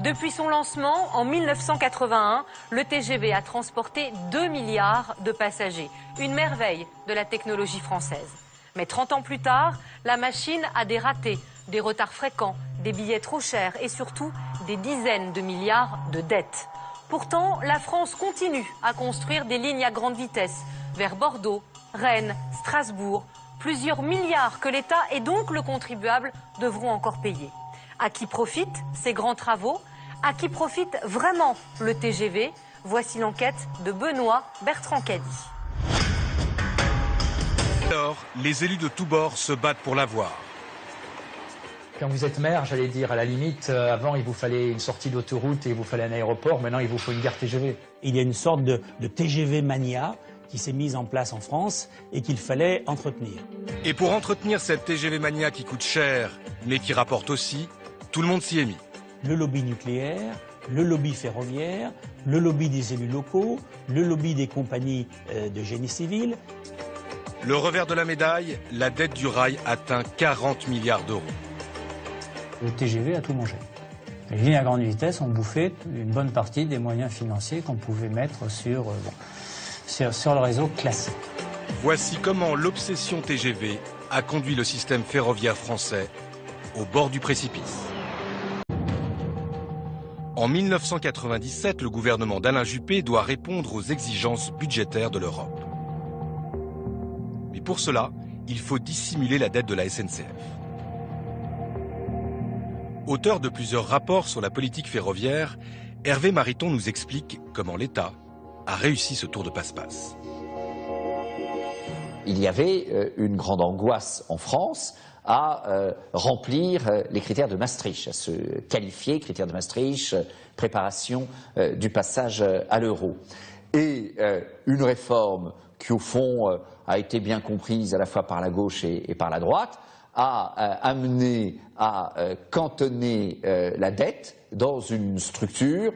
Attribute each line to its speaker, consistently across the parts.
Speaker 1: Depuis son lancement en 1981, le TGV a transporté 2 milliards de passagers. Une merveille de la technologie française. Mais 30 ans plus tard, la machine a des ratés, des retards fréquents, des billets trop chers et surtout des dizaines de milliards de dettes. Pourtant, la France continue à construire des lignes à grande vitesse vers Bordeaux, Rennes, Strasbourg. Plusieurs milliards que l'État et donc le contribuable devront encore payer. À qui profitent ces grands travaux? À qui profite vraiment le TGV? Voici l'enquête de Benoît Bertrand-Cady.
Speaker 2: Alors, les élus de tous bords se battent pour l'avoir.
Speaker 3: Quand vous êtes maire, j'allais dire, à la limite, avant il vous fallait une sortie d'autoroute et il vous fallait un aéroport, maintenant il vous faut une gare TGV.
Speaker 4: Il y a une sorte de TGV mania qui s'est mise en place en France et qu'il fallait entretenir.
Speaker 2: Et pour entretenir cette TGV mania qui coûte cher, mais qui rapporte aussi, tout le monde s'y est mis.
Speaker 4: Le lobby nucléaire, le lobby ferroviaire, le lobby des élus locaux, le lobby des compagnies de génie civil.
Speaker 2: Le revers de la médaille, la dette du rail atteint 40 milliards d'euros.
Speaker 3: Le TGV a tout mangé. Les lignes à grande vitesse ont bouffé une bonne partie des moyens financiers qu'on pouvait mettre sur le réseau classique.
Speaker 2: Voici comment l'obsession TGV a conduit le système ferroviaire français au bord du précipice. En 1997, le gouvernement d'Alain Juppé doit répondre aux exigences budgétaires de l'Europe. Mais pour cela, il faut dissimuler la dette de la SNCF. Auteur de plusieurs rapports sur la politique ferroviaire, Hervé Mariton nous explique comment l'État a réussi ce tour de passe-passe.
Speaker 5: Il y avait une grande angoisse en France à remplir les critères de Maastricht, à se qualifier, critères de Maastricht, préparation du passage à l'euro. Et une réforme qui, au fond, a été bien comprise à la fois par la gauche et par la droite, a amené à cantonner la dette dans une structure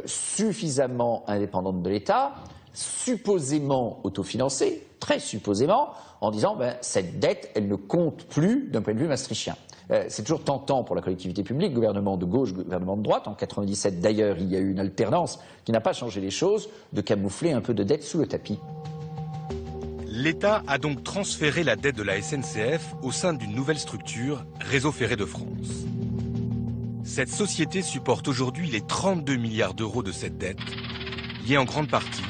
Speaker 5: suffisamment indépendante de l'État, supposément autofinancée, très supposément, en disant cette dette, elle ne compte plus d'un point de vue maastrichtien. C'est toujours tentant pour la collectivité publique, gouvernement de gauche, gouvernement de droite. En 1997, d'ailleurs, il y a eu une alternance qui n'a pas changé les choses, de camoufler un peu de dette sous le tapis.
Speaker 2: L'État a donc transféré la dette de la SNCF au sein d'une nouvelle structure, Réseau Ferré de France. Cette société supporte aujourd'hui les 32 milliards d'euros de cette dette, liée en grande partie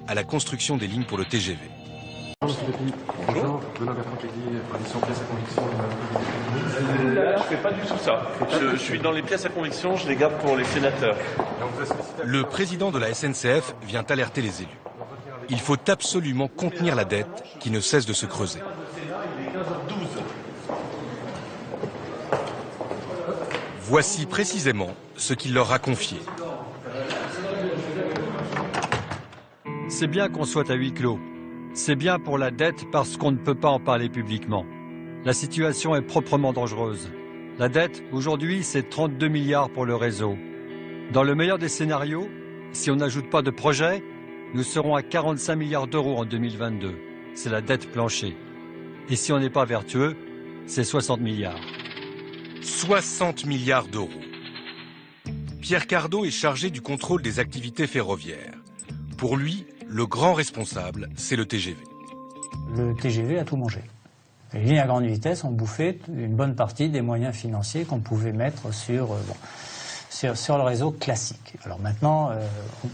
Speaker 2: à la construction des lignes pour le TGV.
Speaker 6: Bonjour, Benoît Bertrand-Cady, édition pièces à conviction.
Speaker 7: Là, je ne fais pas du tout ça. Je suis dans les pièces à conviction, je les garde pour les sénateurs.
Speaker 2: Le président de la SNCF vient alerter les élus. Il faut absolument contenir la dette qui ne cesse de se creuser. Voici précisément ce qu'il leur a confié.
Speaker 8: C'est bien qu'on soit à huis clos. C'est bien pour la dette parce qu'on ne peut pas en parler publiquement. La situation est proprement dangereuse. La dette, aujourd'hui, c'est 32 milliards pour le réseau. Dans le meilleur des scénarios, si on n'ajoute pas de projet, nous serons à 45 milliards d'euros en 2022. C'est la dette plancher. Et si on n'est pas vertueux, c'est 60 milliards.
Speaker 2: 60 milliards d'euros. Pierre Cardot est chargé du contrôle des activités ferroviaires. Pour lui, le grand responsable, c'est le TGV.
Speaker 3: Le TGV a tout mangé. Les lignes à grande vitesse ont bouffé une bonne partie des moyens financiers qu'on pouvait mettre sur le réseau classique. Alors maintenant,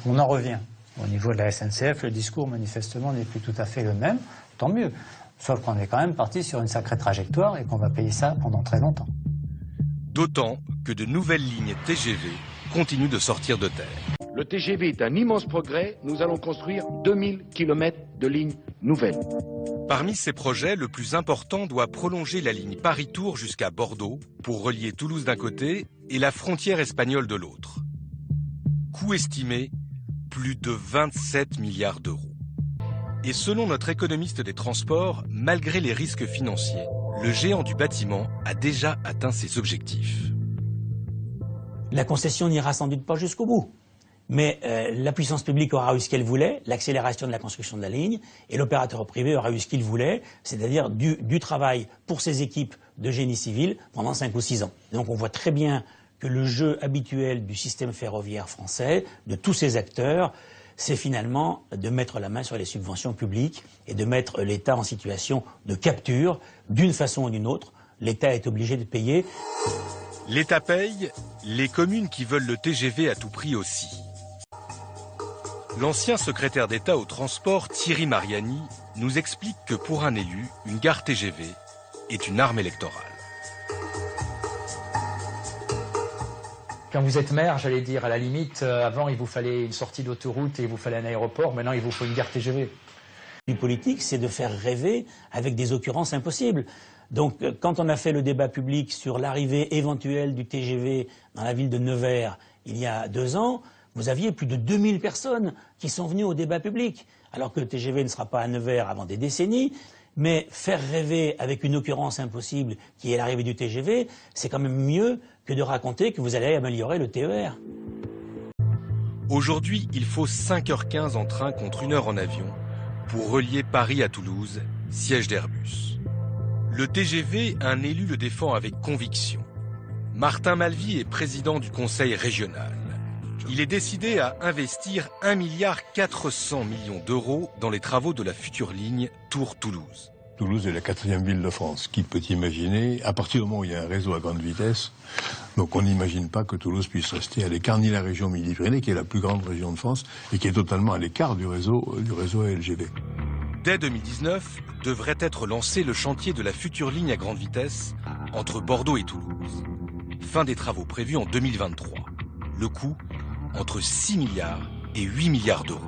Speaker 3: on en revient. Au niveau de la SNCF, le discours manifestement n'est plus tout à fait le même, tant mieux. Sauf qu'on est quand même parti sur une sacrée trajectoire et qu'on va payer ça pendant très longtemps.
Speaker 2: D'autant que de nouvelles lignes TGV continuent de sortir de terre.
Speaker 9: Le TGV est un immense progrès. Nous allons construire 2000 km de lignes nouvelles.
Speaker 2: Parmi ces projets, le plus important doit prolonger la ligne Paris-Tours jusqu'à Bordeaux pour relier Toulouse d'un côté et la frontière espagnole de l'autre. Coût estimé, plus de 27 milliards d'euros. Et selon notre économiste des transports, malgré les risques financiers, le géant du bâtiment a déjà atteint ses objectifs.
Speaker 4: La concession n'ira sans doute pas jusqu'au bout. Mais la puissance publique aura eu ce qu'elle voulait, l'accélération de la construction de la ligne, et l'opérateur privé aura eu ce qu'il voulait, c'est-à-dire du travail pour ses équipes de génie civil pendant 5 ou 6 ans. Donc on voit très bien que le jeu habituel du système ferroviaire français, de tous ses acteurs, c'est finalement de mettre la main sur les subventions publiques et de mettre l'État en situation de capture, d'une façon ou d'une autre. L'État est obligé de payer.
Speaker 2: L'État paye, les communes qui veulent le TGV à tout prix aussi. L'ancien secrétaire d'État au transport, Thierry Mariani, nous explique que pour un élu, une gare TGV est une arme électorale.
Speaker 10: Quand vous êtes maire, j'allais dire, à la limite, avant il vous fallait une sortie d'autoroute et il vous fallait un aéroport, maintenant il vous faut une gare TGV.
Speaker 4: Du politique, c'est de faire rêver avec des occurrences impossibles. Donc quand on a fait le débat public sur l'arrivée éventuelle du TGV dans la ville de Nevers il y a 2 ans, vous aviez plus de 2000 personnes qui sont venues au débat public, alors que le TGV ne sera pas à Nevers avant des décennies. Mais faire rêver avec une occurrence impossible qui est l'arrivée du TGV, c'est quand même mieux que de raconter que vous allez améliorer le TER.
Speaker 2: Aujourd'hui, il faut 5h15 en train contre 1 heure en avion pour relier Paris à Toulouse, siège d'Airbus. Le TGV, un élu le défend avec conviction. Martin Malvy est président du conseil régional. Il est décidé à investir 1,4 milliard d'euros dans les travaux de la future ligne Tours-Toulouse.
Speaker 11: Toulouse est la 4e ville de France. Qui peut imaginer, à partir du moment où il y a un réseau à grande vitesse, donc on n'imagine pas que Toulouse puisse rester à l'écart, ni la région Midi-Pyrénées, qui est la plus grande région de France, et qui est totalement à l'écart du réseau LGV.
Speaker 2: Dès 2019, devrait être lancé le chantier de la future ligne à grande vitesse entre Bordeaux et Toulouse. Fin des travaux prévus en 2023. Le coût, entre 6 milliards et 8 milliards d'euros.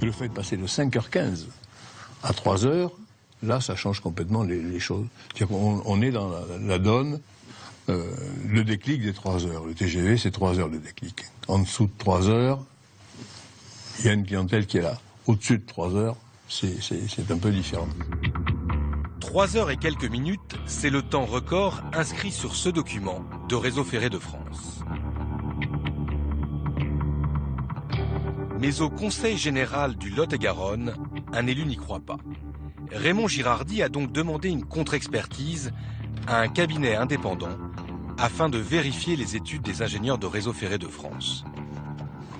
Speaker 11: Le fait de passer de 5h15 à 3h, là, ça change complètement les choses. On est dans la donne, le déclic des 3 heures. Le TGV, c'est 3 heures de déclic. En dessous de 3 heures, il y a une clientèle qui est là. Au-dessus de 3 heures, c'est un peu différent.
Speaker 2: 3 heures et quelques minutes, c'est le temps record inscrit sur ce document de Réseau Ferré de France. Mais au Conseil général du Lot-et-Garonne, un élu n'y croit pas. Raymond Girardi a donc demandé une contre-expertise à un cabinet indépendant afin de vérifier les études des ingénieurs de Réseau Ferré de France.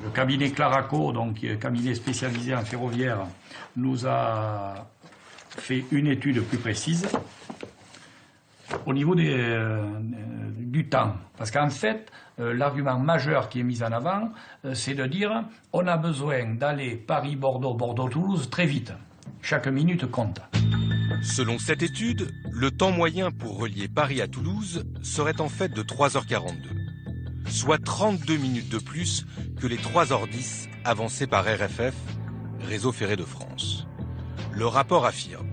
Speaker 12: Le cabinet Claraco, donc cabinet spécialisé en ferroviaire, nous a fait une étude plus précise au niveau du temps. Parce qu'en fait, l'argument majeur qui est mis en avant, c'est de dire on a besoin d'aller Paris-Bordeaux, Bordeaux-Toulouse très vite. Chaque minute compte.
Speaker 2: Selon cette étude, le temps moyen pour relier Paris à Toulouse serait en fait de 3h42, soit 32 minutes de plus que les 3h10 avancés par RFF, Réseau Ferré de France. Le rapport affirme.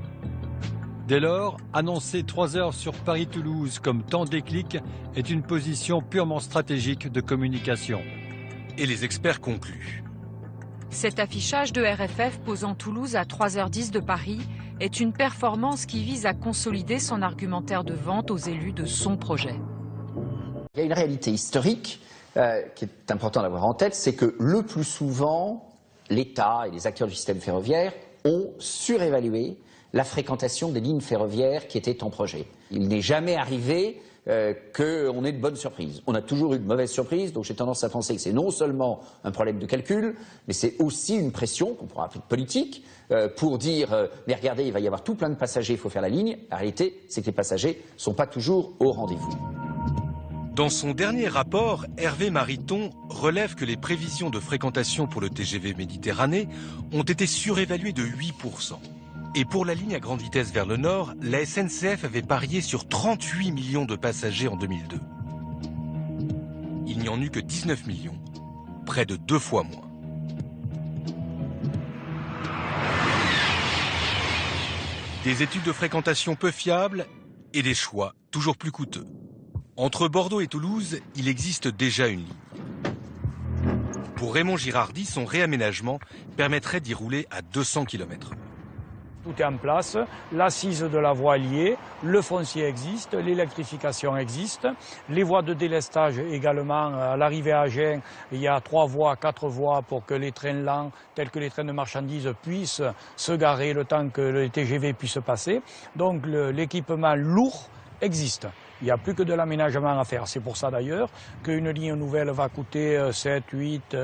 Speaker 8: Dès lors, annoncer 3 heures sur Paris-Toulouse comme temps déclic est une position purement stratégique de communication.
Speaker 2: Et les experts concluent.
Speaker 13: Cet affichage de RFF posant Toulouse à 3h10 de Paris est une performance qui vise à consolider son argumentaire de vente aux élus de son projet.
Speaker 5: Il y a une réalité historique qui est important d'avoir en tête, c'est que le plus souvent, l'État et les acteurs du système ferroviaire ont surévalué la fréquentation des lignes ferroviaires qui étaient en projet. Il n'est jamais arrivé qu'on ait de bonnes surprises. On a toujours eu de mauvaises surprises, donc j'ai tendance à penser que c'est non seulement un problème de calcul, mais c'est aussi une pression, qu'on pourra appeler politique, pour dire mais regardez, il va y avoir tout plein de passagers, il faut faire la ligne. La réalité, c'est que les passagers ne sont pas toujours au rendez-vous.
Speaker 2: Dans son dernier rapport, Hervé Mariton relève que les prévisions de fréquentation pour le TGV Méditerranée ont été surévaluées de 8%. Et pour la ligne à grande vitesse vers le nord, la SNCF avait parié sur 38 millions de passagers en 2002. Il n'y en eut que 19 millions, près de 2 fois moins. Des études de fréquentation peu fiables et des choix toujours plus coûteux. Entre Bordeaux et Toulouse, il existe déjà une ligne. Pour Raymond Girardi, son réaménagement permettrait d'y rouler à 200 km/h.
Speaker 12: Tout est en place, l'assise de la voie est liée, le foncier existe, l'électrification existe, les voies de délestage également. À l'arrivée à Agen, il y a 3 voies, 4 voies pour que les trains lents, tels que les trains de marchandises, puissent se garer le temps que le TGV puisse passer. Donc l'équipement lourd existe. Il n'y a plus que de l'aménagement à faire. C'est pour ça d'ailleurs qu'une ligne nouvelle va coûter 7, 8,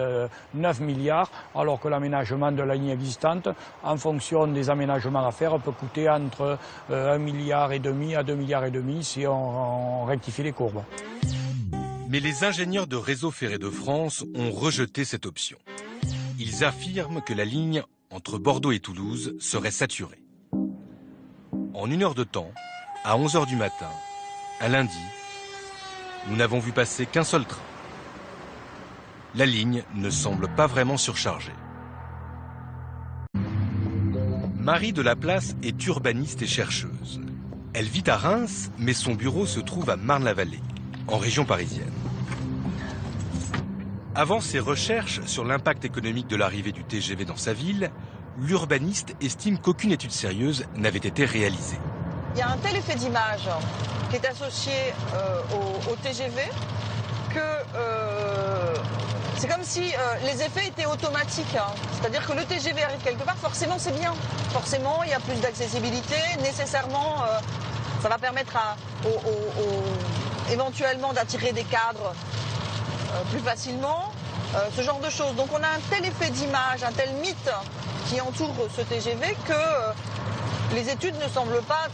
Speaker 12: 9 milliards, alors que l'aménagement de la ligne existante, en fonction des aménagements à faire, peut coûter entre 1,5 milliard à 2,5 milliards si on rectifie les courbes.
Speaker 2: Mais les ingénieurs de Réseau ferré de France ont rejeté cette option. Ils affirment que la ligne entre Bordeaux et Toulouse serait saturée. En 1 heure de temps, à 11 h du matin, un lundi, nous n'avons vu passer qu'un seul train. La ligne ne semble pas vraiment surchargée. Marie de Laplace est urbaniste et chercheuse. Elle vit à Reims, mais son bureau se trouve à Marne-la-Vallée, en région parisienne. Avant ses recherches sur l'impact économique de l'arrivée du TGV dans sa ville, l'urbaniste estime qu'aucune étude sérieuse n'avait été réalisée.
Speaker 14: Il y a un tel effet d'image qui est associé au TGV que c'est comme si les effets étaient automatiques. C'est-à-dire que le TGV arrive quelque part, forcément c'est bien. Forcément il y a plus d'accessibilité, nécessairement ça va permettre éventuellement d'attirer des cadres plus facilement, ce genre de choses. Donc on a un tel effet d'image, un tel mythe qui entoure ce TGV que les études ne semblent pas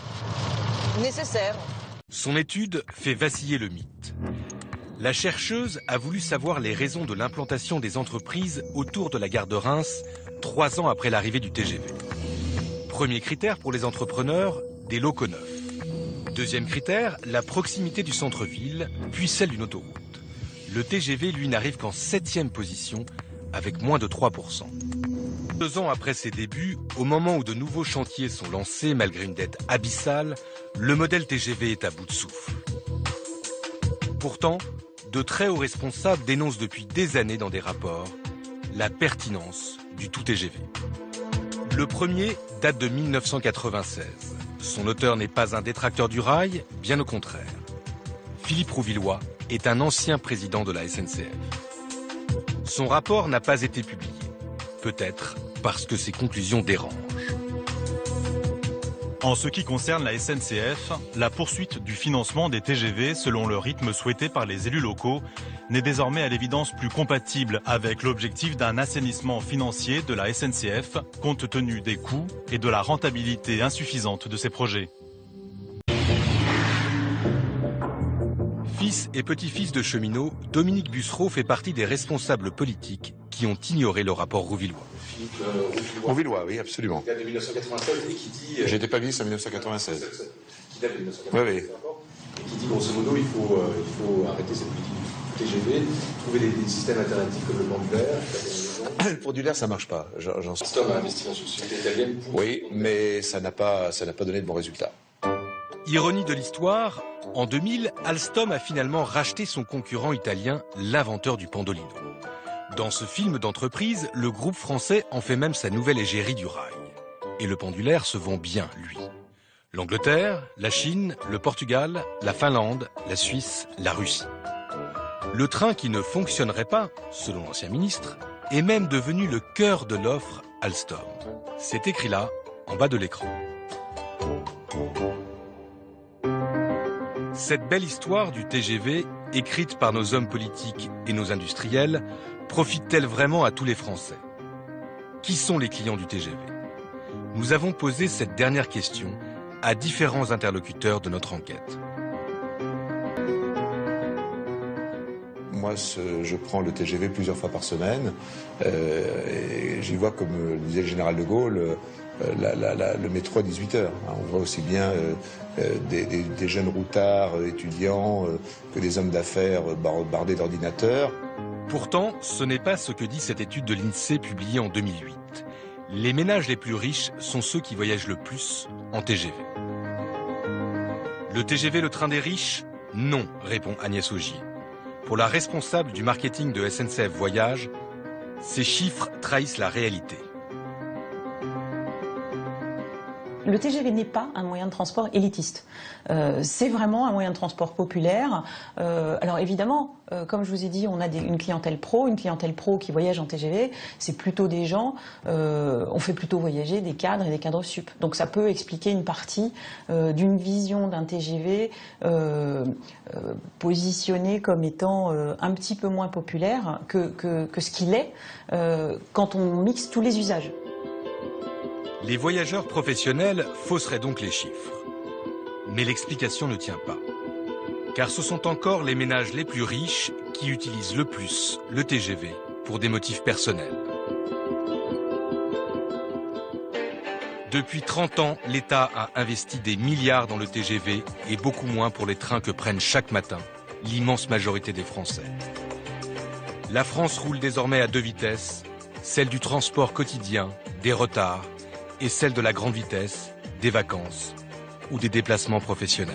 Speaker 14: nécessaires.
Speaker 2: Son étude fait vaciller le mythe. La chercheuse a voulu savoir les raisons de l'implantation des entreprises autour de la gare de Reims 3 ans après l'arrivée du TGV. Premier critère pour les entrepreneurs, des locaux neufs. Deuxième critère, la proximité du centre-ville, puis celle d'une autoroute. Le TGV, lui, n'arrive qu'en 7e position, avec moins de 3%. 2 ans après ses débuts, au moment où de nouveaux chantiers sont lancés malgré une dette abyssale, le modèle TGV est à bout de souffle. Pourtant, de très hauts responsables dénoncent depuis des années dans des rapports la pertinence du tout TGV. Le premier date de 1996. Son auteur n'est pas un détracteur du rail, bien au contraire. Philippe Rouvillois est un ancien président de la SNCF. Son rapport n'a pas été publié, peut-être parce que ses conclusions dérangent.
Speaker 15: En ce qui concerne la SNCF, la poursuite du financement des TGV selon le rythme souhaité par les élus locaux n'est désormais à l'évidence plus compatible avec l'objectif d'un assainissement financier de la SNCF compte tenu des coûts et de la rentabilité insuffisante de ces projets.
Speaker 2: Fils et petit-fils de cheminots, Dominique Bussereau fait partie des responsables politiques qui ont ignoré le rapport Rouvillois.
Speaker 16: Rouvillois, oui, absolument.
Speaker 17: Qui date de 1996 et qui dit...
Speaker 16: J'étais pas ministre en 1996.
Speaker 17: Qui date de 1996.
Speaker 16: Oui, oui.
Speaker 17: Et qui dit, grosso modo, il faut arrêter cette politique du TGV, trouver des systèmes alternatifs comme le pendulaire.
Speaker 16: Le pendulaire, ça marge pas.
Speaker 17: Alstom a investi dans une société italienne pour...
Speaker 16: Oui, mais ça n'a pas donné de bons résultats.
Speaker 2: Ironie de l'histoire, en 2000, Alstom a finalement racheté son concurrent italien, l'inventeur du Pendolino. Dans ce film d'entreprise, le groupe français en fait même sa nouvelle égérie du rail. Et le pendulaire se vend bien, lui. L'Angleterre, la Chine, le Portugal, la Finlande, la Suisse, la Russie. Le train qui ne fonctionnerait pas, selon l'ancien ministre, est même devenu le cœur de l'offre Alstom. C'est écrit là, en bas de l'écran. Cette belle histoire du TGV, écrite par nos hommes politiques et nos industriels, profite-t-elle vraiment à tous les Français? Qui sont les clients du TGV? Nous avons posé cette dernière question à différents interlocuteurs de notre enquête.
Speaker 16: Moi, je prends le TGV plusieurs fois par semaine. Et j'y vois, comme le disait le général de Gaulle, le métro à 18h. On voit aussi bien des jeunes routards étudiants que des hommes d'affaires bardés d'ordinateurs.
Speaker 2: Pourtant, ce n'est pas ce que dit cette étude de l'INSEE publiée en 2008. Les ménages les plus riches sont ceux qui voyagent le plus en TGV. Le TGV, le train des riches? Non, répond Agnès Augier. Pour la responsable du marketing de SNCF Voyage, ces chiffres trahissent la réalité.
Speaker 18: Le TGV n'est pas un moyen de transport élitiste. C'est vraiment un moyen de transport populaire. Alors évidemment, comme je vous ai dit, on a une clientèle pro qui voyage en TGV. C'est plutôt des gens, on fait plutôt voyager des cadres et des cadres sup. Donc ça peut expliquer une partie d'une vision d'un TGV positionné comme étant un petit peu moins populaire que ce qu'il est quand on mixe tous les usages.
Speaker 2: Les voyageurs professionnels fausseraient donc les chiffres. Mais l'explication ne tient pas. Car ce sont encore les ménages les plus riches qui utilisent le plus le TGV pour des motifs personnels. Depuis 30 ans, l'État a investi des milliards dans le TGV et beaucoup moins pour les trains que prennent chaque matin l'immense majorité des Français. La France roule désormais à 2 vitesses, celle du transport quotidien, des retards, et celle de la grande vitesse, des vacances ou des déplacements professionnels.